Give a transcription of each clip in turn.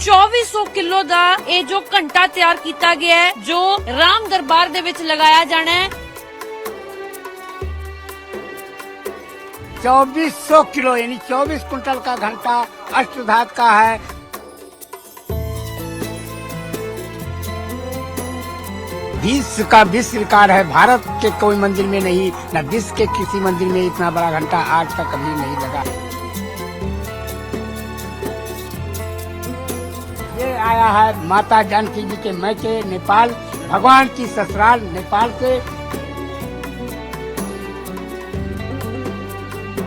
2400 kilo ਦਾ ਇਹ ਜੋ ਘੰਟਾ ਤਿਆਰ ਕੀਤਾ ਗਿਆ ਹੈ ਜੋ ਰਾਮ ਦਰਬਾਰ ਦੇ ਵਿੱਚ ਲਗਾਇਆ ਜਾਣਾ ਹੈ। 2400 किलो यानी 24 कुंटल का घंटा अष्टधातु का है। विश्व का विश्व रिकॉर्ड है। भारत के कोई मंदिर में नहीं, न विश्व के किसी मंदिर में इतना बड़ा घंटा आज तक कभी नहीं लगा। ये आया है माता जानकी जी के मैके नेपाल, भगवान की ससुराल नेपाल से।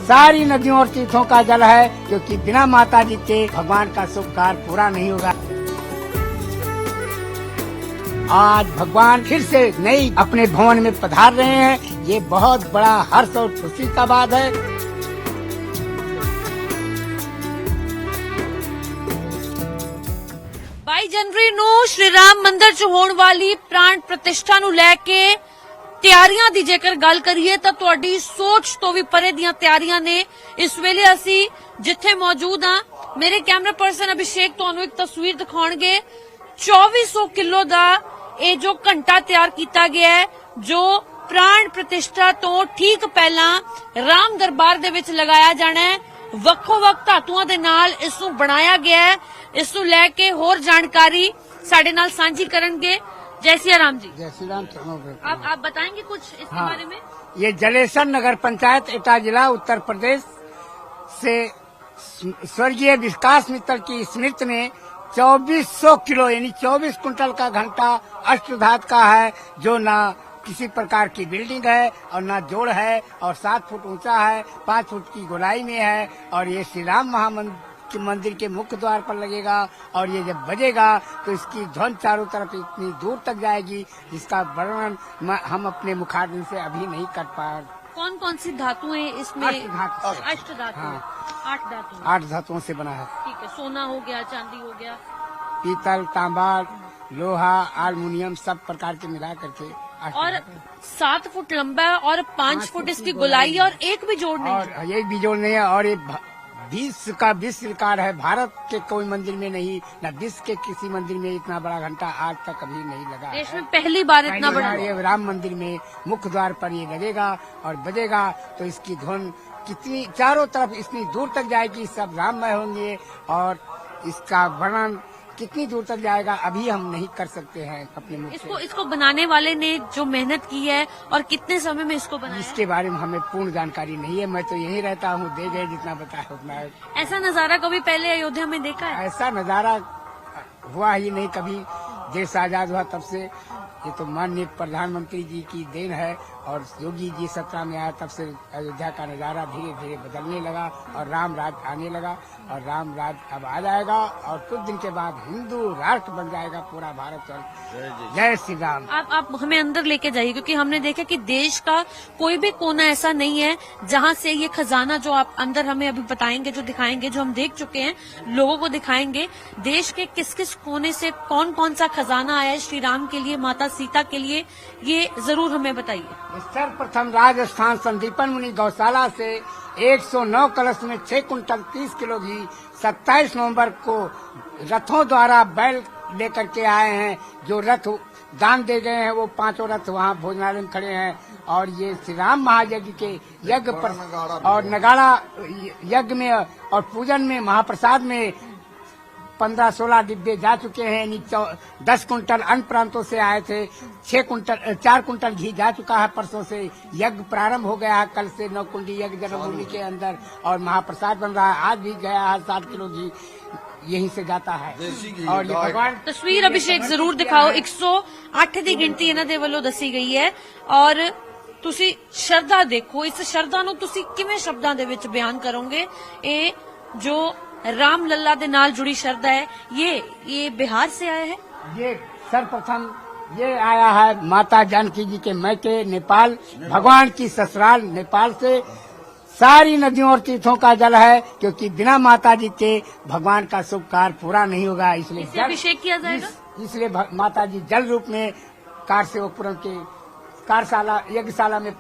सारी नदियों और तीर्थों का जल है, क्योंकि बिना माता जी के भगवान का शुभ कार्य पूरा नहीं होगा। आज भगवान फिर से नई अपने भवन में पधार रहे हैं। ये बहुत बड़ा हर्ष और खुशी का बात है। 22 ਜਨਵਰੀ ਨੂੰ ਸ਼੍ਰੀ ਰਾਮ ਮੰਦਿਰ 'ਚ ਹੋਣ ਵਾਲੀ ਪ੍ਰਾਣ ਪ੍ਰਤਿਸ਼ਠਾ ਨੂੰ ਲੈ ਕੇ ਤਿਆਰੀਆਂ ਦੀ ਜੇਕਰ ਗੱਲ ਕਰੀਏ ਤਾਂ ਤੁਹਾਡੀ ਸੋਚ ਤੋਂ ਵੀ ਪਰੇ ਦੀਆਂ ਤਿਆਰੀਆਂ ਨੇ। ਇਸ ਵੇਲੇ ਅਸੀਂ ਜਿੱਥੇ ਮੌਜੂਦ ਹਾਂ, ਮੇਰੇ ਕੈਮਰਾ ਪਰਸਨ ਅਭਿਸ਼ੇਕ ਤੁਹਾਨੂੰ ਇੱਕ ਤਸਵੀਰ ਦਿਖਾਉਣਗੇ। 2400 ਕਿਲੋ ਦਾ ਇਹ ਜੋ ਘੰਟਾ ਤਿਆਰ ਕੀਤਾ ਗਿਆ ਹੈ ਜੋ ਪ੍ਰਾਣ ਪ੍ਰਤਿਸ਼ਠਾ ਤੋਂ ਠੀਕ ਪਹਿਲਾਂ ਰਾਮ ਦਰਬਾਰ ਦੇ ਵਿੱਚ ਲਗਾਇਆ ਜਾਣਾ ਹੈ। ਵੱਖੋ-ਵੱਖ ਧਾਤੂਆਂ ਦੇ ਨਾਲ ਇਸ ਨੂੰ ਬਣਾਇਆ ਗਿਆ ਹੈ। ਇਸ ਨੂੰ ਲੈ ਕੇ ਹੋਰ ਜਾਣਕਾਰੀ ਸਾਡੇ ਨਾਲ ਸਾਂਝੀ ਕਰਨਗੇ। जय सिया राम जी। जय श्री राम। आप बताएंगे कुछ इसके बारे में? ये जलेसर नगर पंचायत एटा जिला उत्तर प्रदेश से स्वर्गीय विकास मित्तल की स्मृति में 2400 किलो यानी 24 कुंटल का घंटा अष्टधातु का है, जो ना किसी प्रकार की बिल्डिंग है और ना जोड़ है, और 7 फुट ऊंचा है, 5 फुट की गोलाई में है। और ये श्री राम मंदिर के मुख्य द्वार पर लगेगा। और ये जब बजेगा तो इसकी ध्वनि चारों तरफ इतनी दूर तक जाएगी, जिसका वर्णन हम अपने मुखारबिन से अभी नहीं कर पा। कौन कौन सी धातुएं इसमें? अष्ट धातु। हाँ। 8 धातु। 8 धातुओं से बना है। ठीक है। सोना हो गया, चांदी हो गया, पीतल, तांबा, लोहा, एल्युमिनियम, सब प्रकार के मिला करके। और 7 फुट लंबा है और 5 फुट इसकी गोलाई है और एक भी जोड़ नहीं है। और एक भी जोड़ नहीं है। और ये विश्व का विश्व रिकॉर्ड है। भारत के कोई मंदिर में नहीं, न विश्व के किसी मंदिर में इतना बड़ा घंटा आज तक कभी नहीं लगा। देश में पहली बार इतना बड़ा। ये राम मंदिर में मुख्य द्वार पर ये लगेगा और बजेगा तो इसकी धुन कितनी चारों तरफ इतनी दूर तक जाएगी, सब राममय होंगे। और इसका वर्णन कितनी दूर तक जाएगा अभी हम नहीं कर सकते हैं अपने मुख से। इसको बनाने वाले ने जो मेहनत की है और कितने समय में इसको बनाया, इसके बारे में हमें पूर्ण जानकारी नहीं है। मैं तो यहीं रहता हूँ, दे गए जितना बताया उतना। ऐसा नजारा कभी पहले अयोध्या में देखा है? ऐसा नजारा हुआ ही नहीं कभी। देश आजाद हुआ तब से ये तो माननीय प्रधानमंत्री जी की देन है। और योगी जी सत्ता में आया तब से अयोध्या का नजारा धीरे धीरे बदलने लगा और राम राज आने लगा। और राम राज अब आ जाएगा और कुछ दिन के बाद हिंदू राष्ट्र बन जाएगा पूरा भारत। और जय श्री राम। आप हमें अंदर लेके जाइए, क्योंकि हमने देखा कि देश का कोई भी कोना ऐसा नहीं है जहां से ये खजाना जो आप अंदर हमें अभी बताएंगे, जो दिखाएंगे, जो हम देख चुके हैं, लोगों को दिखाएंगे, देश के किस किस कोने से कौन कौन सा खजाना आया है श्री राम के लिए, माता सीता के लिए, ये जरूर हमें बताइए। सर्वप्रथम राजस्थान संदीपन मुनि गौशाला से 109 कलश में 6 कुंटल 30 किलो घी 27 नवंबर को रथों द्वारा बैल लेकर के आए हैं। जो रथ दान दे गए हैं वो 5 रथ वहाँ भोजनालय में खड़े हैं। और ये श्री राम महायज्ञ के यज्ञ पर और नगाड़ा यज्ञ में और पूजन में महाप्रसाद में 15-16 डिब्बे जा चुके हैं। 10 कुंटल अन्य प्रांतों से आए थे। 4 कुंटल घी जा चुका है। परसों से यज्ञ प्रारंभ हो गया है। कल से 9 कुंडी यज्ञ जन्मभूमि के अंदर और महाप्रसाद बन रहा है। आज भी गया है 7 किलो घी यहीं से जाता है। और ये भगवान तस्वीर अभिषेक जरूर दिखाओ। 108 ਦੀ ਗਿਣਤੀ ਇਹਨਾਂ ਦੇ ਵੱਲੋਂ ਦੱਸੀ ਗਈ ਹੈ। ਔਰ ਤੁਸੀਂ ਸ਼ਰਧਾ ਦੇਖੋ, ਇਸ ਸ਼ਰਧਾ ਨੂੰ ਤੁਸੀਂ ਕਿਵੇਂ ਸ਼ਬਦਾਂ ਦੇ ਵਿੱਚ ਬਿਆਨ ਕਰੋਗੇ? ਇਹ जो राम लल्ला के नाल जुड़ी श्रद्धा है, ये बिहार से आया है। ये सर्वप्रथम ये आया है माता जानकी जी के मैके नेपाल, भगवान की ससुराल नेपाल से। सारी नदियों और तीर्थों का जल है, क्योंकि बिना माता जी के भगवान का शुभ कार्य पूरा नहीं होगा। इसलिए अभिषेक किया जाएगा। इसलिए माता जी जल रूप में कारसेवकपुरम के कार्यशाला यज्ञशाला में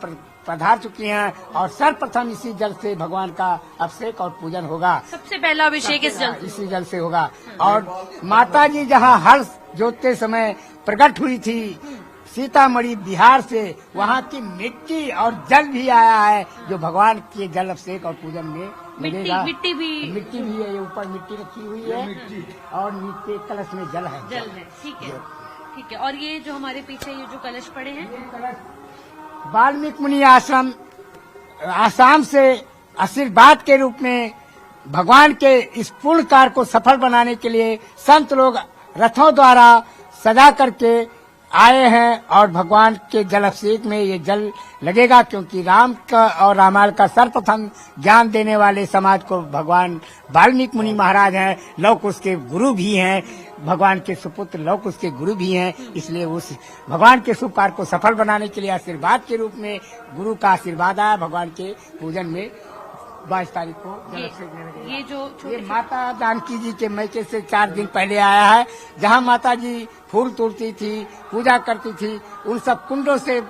पधार चुकी हैं और सर्वप्रथम इसी जल से भगवान का अभिषेक और पूजन होगा। सबसे पहला अभिषेक इसी जल से होगा। और माता जी जहाँ हर्ष जोतते समय प्रकट हुई थी सीतामढ़ी बिहार से, वहाँ की मिट्टी और जल भी आया है जो भगवान के जल अभिषेक और पूजन में लगेगा। मिट्टी भी है, ये ऊपर मिट्टी रखी हुई है और नीचे कलश में जल है। ठीक है, ठीक है। और ये जो हमारे पीछे ये जो कलश पड़े हैं, ये कलश वाल्मीकि मुनि आश्रम आसाम से आशीर्वाद के रूप में भगवान के इस पूर्ण कार्य को सफल बनाने के लिए संत लोग रथों द्वारा सजा करके आए हैं और भगवान के जल अभिषेक में ये जल लगेगा, क्योंकि राम का और रामायण का सर्वप्रथम ज्ञान देने वाले समाज को भगवान वाल्मीकि मुनि महाराज हैं। लोक उसके गुरु भी हैं, भगवान के सुपुत्र लोक उसके गुरु भी हैं। इसलिए उस भगवान के शुभ कार्य को सफल बनाने के लिए आशीर्वाद के रूप में गुरु का आशीर्वाद आया भगवान के पूजन में 22 तारीख को जल अभिषेक में लगेगा। ये जो ये माता जानकी जी के मैके से 4 दिन पहले आया है, जहाँ माता जी फूल तोड़ती थी, पूजा करती थी, उन सब कुंडों से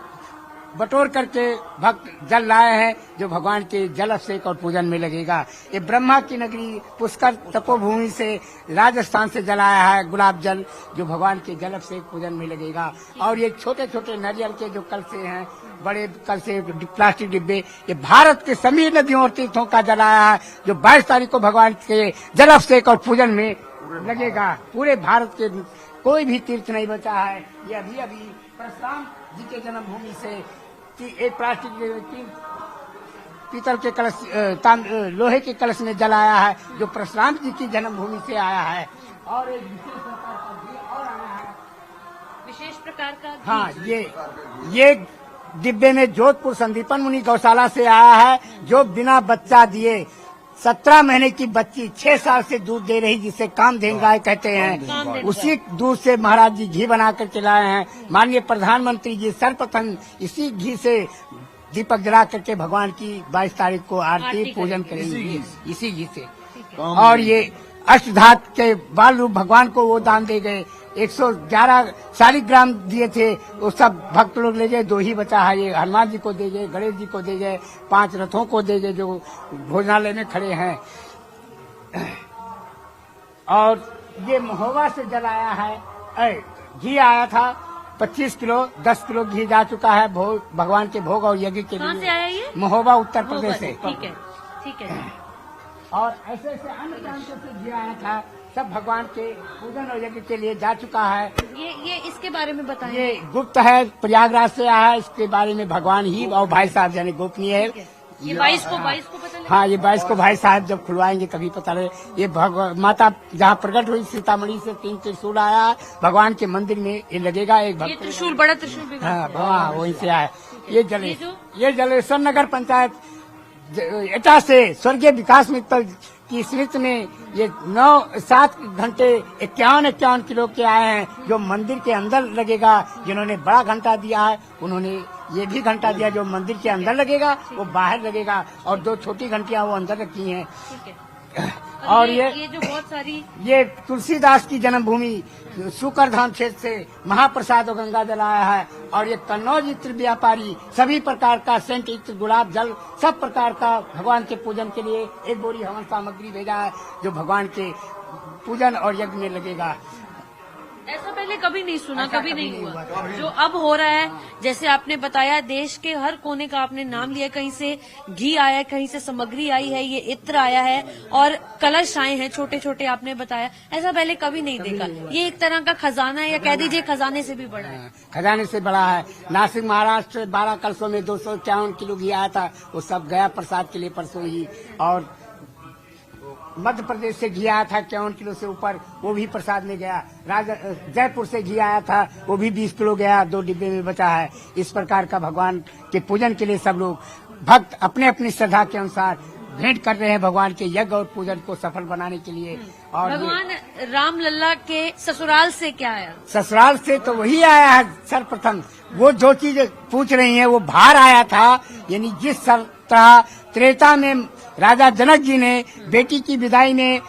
बटोर करके भक्त जल लाए हैं जो भगवान के जल अभिषेक और पूजन में लगेगा। ये ब्रह्मा की नगरी पुष्कर तपोभूमि से राजस्थान से जल आया है गुलाब जल जो भगवान के जल अभिषेक पूजन में लगेगा। और ये छोटे छोटे नारियल के जो कलशे हैं, बड़े कलशे प्लास्टिक डिब्बे, ये भारत के सभी नदियों और तीर्थों का जल आया है जो 22 तारीख को भगवान के जल अभिषेक और पूजन में लगेगा। पूरे भारत के कोई भी तीर्थ नहीं बचा है। ये अभी अभी परशुराम जी के जन्मभूमि से एक प्लास्टिक पीतल के कलश लोहे के कलश में जल आया है जो परशुराम जी की जन्मभूमि से आया है। और एक विशेष प्रकार का घी और आया है, विशेष प्रकार का घी। हाँ, ये डिब्बे में जोधपुर संदीपन मुनि गौशाला से आया है जो बिना बच्चा दिए 17 महीने की बच्ची 6 साल से दूध दे रही, जिसे कामधेनु गाय कहते हैं, उसी दूध से महाराज जी घी बना कर चलाए हैं। माननीय प्रधानमंत्री जी सर्वप्रथम इसी घी से दीपक जला करके भगवान की 22 तारीख को आरती पूजन करेंगे इसी घी से। और ये अष्टधात के बाल रूप भगवान को वो दान दे गए, 111 शालिग्राम दिए थे, वो सब भक्त लोग ले गए, 2 ही बचा है। ये हनुमान जी को दे गए, गणेश जी को दे गए, 5 रथों को दे गए जो भोजनालय में खड़े हैं। और ये महोबा से जल आया है, घी आया था 25 किलो, 10 किलो घी जा चुका है भगवान के भोग और यज्ञ के लिए। कहाँ से आया ये? महोबा उत्तर प्रदेश से। ठीक है, ठीक है। और ऐसे ऐसे अन्य प्रांतों से घी आया था, सब भगवान के पूजन और यज्ञ के लिए जा चुका है। ये इसके बारे में बताएं। ये गुप्त है, प्रयागराज से आया है, इसके बारे में भगवान ही और भाई साहब जाने गोपनीय है। ये 22 को पता लगा? हाँ, ये 22 को भाई साहब जब खुलवाएंगे तभी पता लगे। ये माता जहाँ प्रकट हुई सीतामढ़ी से 3 त्रिशूल आया है, भगवान के मंदिर में ये लगेगा। एक ये त्रिशूल, बड़ा त्रिशूल भी। हाँ, वहीं से आया। ये जलेश्वर नगर पंचायत एटा से स्वर्गीय विकास मित्तल की स्मृति में ये 7 घंटे 51 किलो के आए हैं जो मंदिर के अंदर लगेगा। जिन्होंने बड़ा घंटा दिया है उन्होंने ये भी घंटा दिया जो मंदिर के अंदर लगेगा, वो बाहर लगेगा। और 2 छोटी घंटियां वो अंदर रखी हैं। और ये जो बहुत सारी ये तुलसीदास की जन्मभूमि सुकरधाम क्षेत्र से महाप्रसाद और गंगा जल आया है। और ये कन्नौज इत्र व्यापारी सभी प्रकार का सेंट इत्र, गुलाब जल, सब प्रकार का भगवान के पूजन के लिए 1 बोरी हवन सामग्री भेजा है जो भगवान के पूजन और यज्ञ में लगेगा। ऐसा पहले कभी नहीं सुना, कभी नहीं हुआ जो अब हो रहा है। जैसे आपने बताया देश के हर कोने का आपने नाम लिया, कहीं से घी आया है, कहीं से सामग्री आई है, ये इत्र आया है और कलश आए हैं छोटे छोटे, आपने बताया। ऐसा पहले कभी नहीं देखा। ये एक तरह का खजाना है, या कह दीजिए खजाने से भी बड़ा है। खजाने से बड़ा है। नासिक महाराष्ट्र 12 कलशों में 251 किलो घी आया था, वो सब गया प्रसाद के लिए परसों ही। और मध्य प्रदेश से घी आया था 51 किलो से ऊपर, वो भी प्रसाद में गया। जयपुर से घी आया था, वो भी 20 किलो गया, 2 डिब्बे में बचा है। इस प्रकार का भगवान के पूजन के लिए सब लोग भक्त अपने अपनी श्रद्धा के अनुसार भेंट कर रहे हैं भगवान के यज्ञ और पूजन को सफल बनाने के लिए। और भगवान राम लल्ला के ससुराल से क्या आया? ससुराल से तो वही आया है सर्वप्रथम। वो जो चीज पूछ रही है वो भार आया था, यानी जिस तरह त्रेता में राजा जनक जी ने बेटी की विदाई में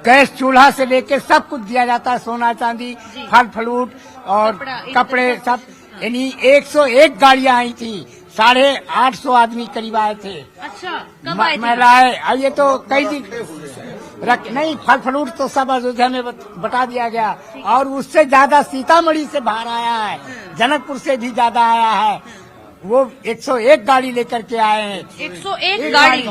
गैस चूल्हा से लेकर सब कुछ दिया जाता है, सोना चांदी, फल फ्रूट और कपड़े सब, यानी 101 गाड़ियां आई थी 850 आदमी करीब आए थे। अच्छा, कब आए थे? महिलाएं, अब ये तो कई दिन नहीं, फल फ्रूट तो सब अयोध्या में बता दिया गया, और उससे ज्यादा सीतामढ़ी से बाहर आया है, जनकपुर से भी ज्यादा आया है। वो 101 गाड़ी लेकर के आए हैं। 101 गाड़ी।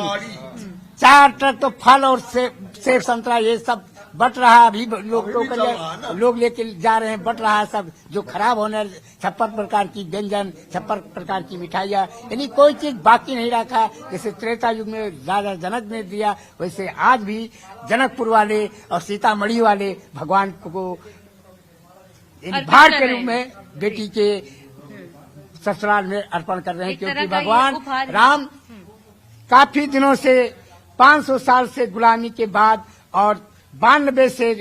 4 ट्रक तो फल और सेब संतरा ये सब बट रहा है। अभी लोग लेके जा रहे हैं, बट रहा है सब, जो खराब होने 56 प्रकार की व्यंजन, 56 प्रकार की मिठाइयाँ, यानी कोई चीज बाकी नहीं रखा। जैसे त्रेता युग में राजा जनक ने दिया, वैसे आज भी जनकपुर वाले और सीतामढ़ी वाले भगवान को भार के रूप में बेटी के ससुराल में अर्पण कर रहे हैं, क्योंकि भगवान राम काफी दिनों से 500 साल से गुलामी के बाद और 92 से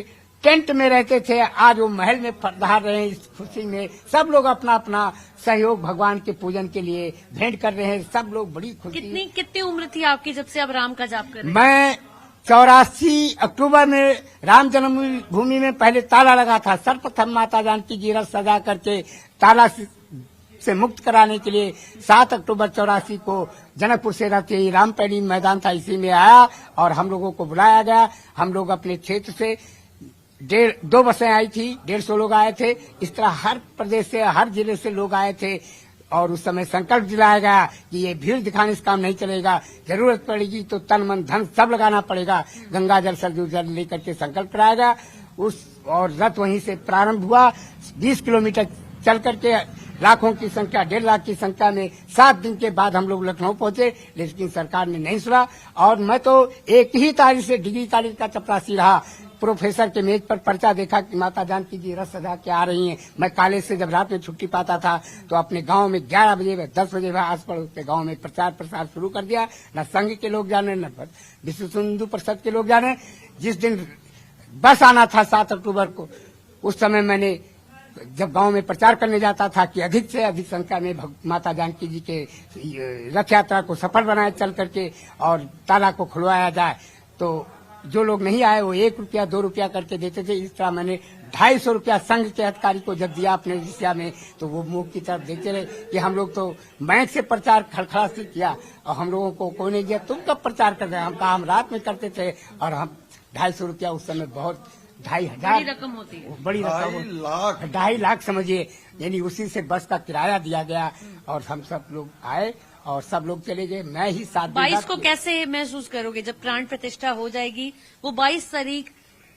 टेंट में रहते थे, आज वो महल में पधार रहे हैं। इस खुशी में सब लोग अपना अपना सहयोग भगवान के पूजन के लिए भेंट कर रहे हैं। सब लोग बड़ी खुशी। कितनी उम्र थी आपकी जब से आप राम का जाप कर रहे हैं? मैं 84 अक्टूबर में राम जन्मभूमि में पहले ताला लगा था। सर्वप्रथम माता जानकी जी रथ सजा करके ताला से मुक्त कराने के लिए 7 अक्टूबर 84 को जनकपुर से रथ रामपैड़ी मैदान था, इसी में आया और हम लोगों को बुलाया गया। हम लोग अपने क्षेत्र से 2 बसें आई थी, 150 लोग आए थे। इस तरह हर प्रदेश से, हर जिले से लोग आए थे, और उस समय संकल्प दिलाया गया कि ये भीड़ दिखाने से काम नहीं चलेगा, जरूरत पड़ेगी तो तन मन धन सब लगाना पड़ेगा। गंगा जल सरजू जल लेकर के संकल्प कराया गया और रथ वहीं से प्रारंभ हुआ। 20 किलोमीटर चल करके लाखों की संख्या, 1.5 लाख की संख्या में 7 दिन के बाद हम लोग लखनऊ पहुंचे, लेकिन सरकार ने नहीं सुना। और मैं तो एक ही तारीख से डिग्री कॉलेज का चपरासी रहा। प्रोफेसर के मेज पर पर्चा देखा कि माता जानकी जी रथ सजा के आ रही हैं। मैं कॉलेज से जब रात में छुट्टी पाता था तो अपने गांव में 11 बजे 10 बजे आस पड़ोस के गांव में प्रचार प्रसार शुरू कर दिया। न संघ के लोग जाने, न विश्व हिंदू परिषद के लोग जाने। जिस दिन बस आना था 7 अक्टूबर को, उस समय मैंने जब गांव में प्रचार करने जाता था कि अधिक से अधिक संख्या में माता जानकी जी के रथ यात्रा को सफल बनाए चल करके और ताला को खुलवाया जाए, तो जो लोग नहीं आए वो 1 रुपया 2 रुपया करके देते थे। इस तरह मैंने 250 रुपया संघ के अधिकारी को जब दिया अपने दिशा में, तो वो मुंह की तरफ देखते रहे कि हम लोग तो बैंक से प्रचार खड़खड़ा से किया और हम लोगों को कोई नहीं दिया। तुम कब प्रचार कर रहे हैं? हम कहा हम रात में करते थे, और हम 250 रुपया उस समय बहुत 2,500 रकम होती है, बड़ी रकम, 2.5 लाख समझिए। यानी उसी से बस का किराया दिया गया और हम सब लोग आए और सब लोग चले गए। मैं ही 7 दिन 22 को कैसे महसूस करोगे जब प्राण प्रतिष्ठा हो जाएगी? वो 22 तारीख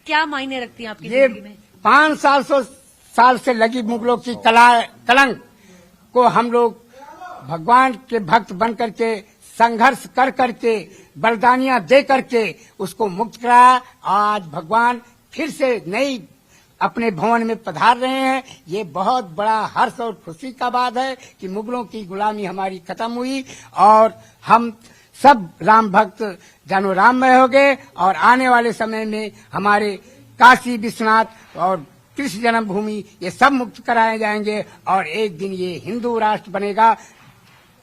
क्या मायने रखती है आपकी जिंदगी में? 500 साल से लगी मुगलों की कलंक को हम लोग भगवान के भक्त बन करके संघर्ष कर करके बलिदानियां दे करके उसको मुक्त कराया। आज भगवान फिर से नई अपने भवन में पधार रहे हैं। ये बहुत बड़ा हर्ष और खुशी का बात है कि मुगलों की गुलामी हमारी खत्म हुई और हम सब राम भक्त जानो राममय हो गए। और आने वाले समय में हमारे काशी विश्वनाथ और कृष्ण जन्मभूमि ये सब मुक्त कराए जाएंगे और एक दिन ये हिंदू राष्ट्र बनेगा,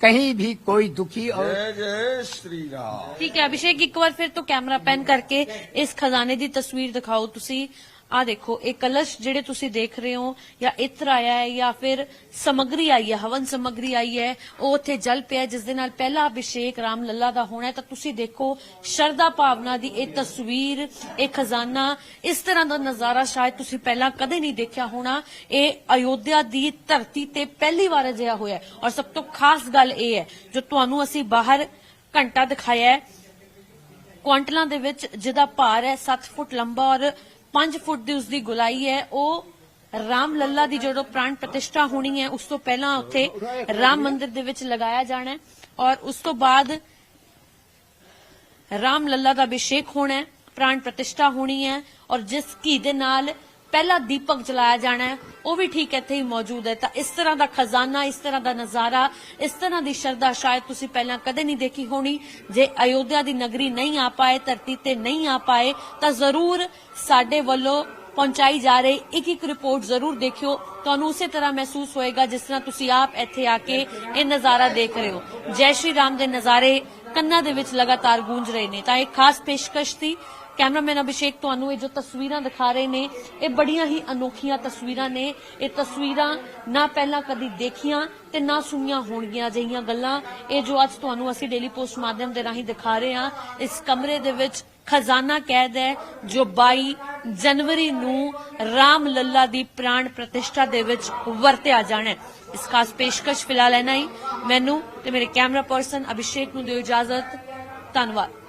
कहीं भी कोई दुखी और जय श्री राम। ठीक है अभिषेक, एक बार फिर तो कैमरा पैन करके इस खजाने की तस्वीर दिखाओ। तुसी आ देखो, एक कलश जेडे तुसी देख रहे हो, या इत्र आया है या फिर समग्री आई है, हवन समग्री आई है, ਉਹ ਉੱਥੇ ਜਲ ਪਿਆ ਜਿਸ ਦੇ ਨਾਲ ਪਹਿਲਾ ਅਭਿਸ਼ੇਕ ਰਾਮ ਲੱਲਾ ਦਾ ਹੋਣਾ ਹੈ। ਤਾਂ ਤੁਸੀਂ ਦੇਖੋ ਸ਼ਰਧਾ ਭਾਵਨਾ ਦੀ ਇਹ ਤਸਵੀਰ, ਇਹ ਖਜ਼ਾਨਾ, ਇਸ ਤਰ੍ਹਾਂ ਦਾ ਨਜ਼ਾਰਾ ਸ਼ਾਇਦ ਤੁਸੀਂ ਪਹਿਲਾਂ ਕਦੇ ਨਹੀਂ ਦੇਖਿਆ ਹੋਣਾ। ਇਹ ਅਯੋਧਿਆ ਦੀ ਧਰਤੀ ਤੇ ਪਹਿਲੀ ਵਾਰ ਅਜਿਹਾ ਹੋਇਆ ਹੈ। ਔਰ ਸਭ ਤੋਂ ਖਾਸ ਗੱਲ ਇਹ ਹੈ ਜੋ ਤੁਹਾਨੂੰ ਅਸੀਂ ਬਾਹਰ ਘੰਟਾ ਦਿਖਾਇਆ ਹੈ ਕੁਆਂਟਲਾਂ ਦੇ ਵਿੱਚ, ਜਿਹਦਾ ਭਾਰ ਹੈ 7 ਫੁੱਟ ਲੰਬਾ ਔਰ 5 ਫੁੱਟ ਦੀ ਉਸਦੀ ਗੁਲਾਈ ਹੈ। ਉਹ ਰਾਮ ਲੱਲਾ ਦੀ ਜਦੋਂ ਪ੍ਰਾਣ ਪ੍ਰਤਿਸ਼ਠਾ ਹੋਣੀ ਹੈ ਉਸ ਤੋਂ ਪਹਿਲਾਂ ਉੱਥੇ ਰਾਮ ਮੰਦਿਰ ਦੇ ਵਿੱਚ ਲਗਾਇਆ ਜਾਣਾ ਹੈ ਔਰ ਉਸ ਤੋਂ ਬਾਅਦ ਰਾਮ ਲੱਲਾ ਦਾ ਅਭਿਸ਼ੇਕ ਹੋਣਾ ਹੈ, ਪ੍ਰਾਣ ਪ੍ਰਤਿਸ਼ਠਾ ਹੋਣੀ ਹੈ ਔਰ ਜਿਸ ਘੀ ਦੇ ਨਾਲ ਪਹਿਲਾ ਦੀਪਕ ਜਲਾਇਆ ਜਾਣਾ ਹੈ ਉਹ ਵੀ ਠੀਕ ਇੱਥੇ ਹੀ ਮੌਜੂਦ ਹੈ। ਤਾਂ ਇਸ ਤਰ੍ਹਾਂ ਦਾ ਖਜ਼ਾਨਾ, ਇਸ ਤਰ੍ਹਾਂ ਦਾ ਨਜ਼ਾਰਾ, ਇਸ ਤਰ੍ਹਾਂ ਦੀ ਸ਼ਰਧਾ ਸ਼ਾਇਦ ਤੁਸੀਂ ਪਹਿਲਾਂ ਕਦੇ ਨਹੀਂ ਦੇਖੀ ਹੋਣੀ। ਜੇ ਅਯੋਧਿਆ ਦੀ ਨਗਰੀ ਨਹੀਂ ਆ ਪਾਏ, ਧਰਤੀ ਤੇ ਨਹੀਂ ਆ ਪਾਏ, ਤਾਂ ਜ਼ਰੂਰ ਸਾਡੇ ਵੱਲੋਂ ਪਹੁੰਚਾਈ ਜਾ ਰਹੀ ਇੱਕ ਰਿਪੋਰਟ ਜ਼ਰੂਰ ਦੇਖਿਓ। ਤੁਹਾਨੂੰ ਉਸੇ ਤਰ੍ਹਾਂ ਮਹਿਸੂਸ ਹੋਏਗਾ ਜਿਸ ਤਰ੍ਹਾਂ ਤੁਸੀਂ ਆਪ ਇੱਥੇ ਆ ਕੇ ਇਹ ਨਜ਼ਾਰਾ ਦੇਖ ਰਹੇ ਹੋ। ਜੈ ਸ਼੍ਰੀ ਰਾਮ ਦੇ ਨਜ਼ਾਰੇ ਕੰਨਾਂ ਦੇ ਵਿੱਚ ਲਗਾਤਾਰ ਗੂੰਜ ਰਹੇ ਨੇ। ਤਾਂ ਇੱਕ ਖਾਸ ਪੇਸ਼ਕਸ਼ ਸੀ कैमरामैन अभिषेक तुहानू ये जो तस्वीरां दिखा रहे ने ये बड़ियां ही अनोखियां तस्वीरां ने। ये तस्वीरां ना पहला कदी देखियां ते ना सुनियां होणगियां जिहियां गल्लां ये जो अज तुहानू असीं डेली पोस्ट माध्यम दे राहीं दिखा रहे हां। इस कमरे दे विच खजाना कैद है जो 22 जनवरी नू राम लल्ला दी प्राण प्रतिष्ठा दे विच वरतिया जाना है। इस खास पेशकश फिलहाल इन्ना ही। मैनू ते मेरे कैमरा पर्सन अभिषेक नू दिओ इजाजत। धन्नवाद।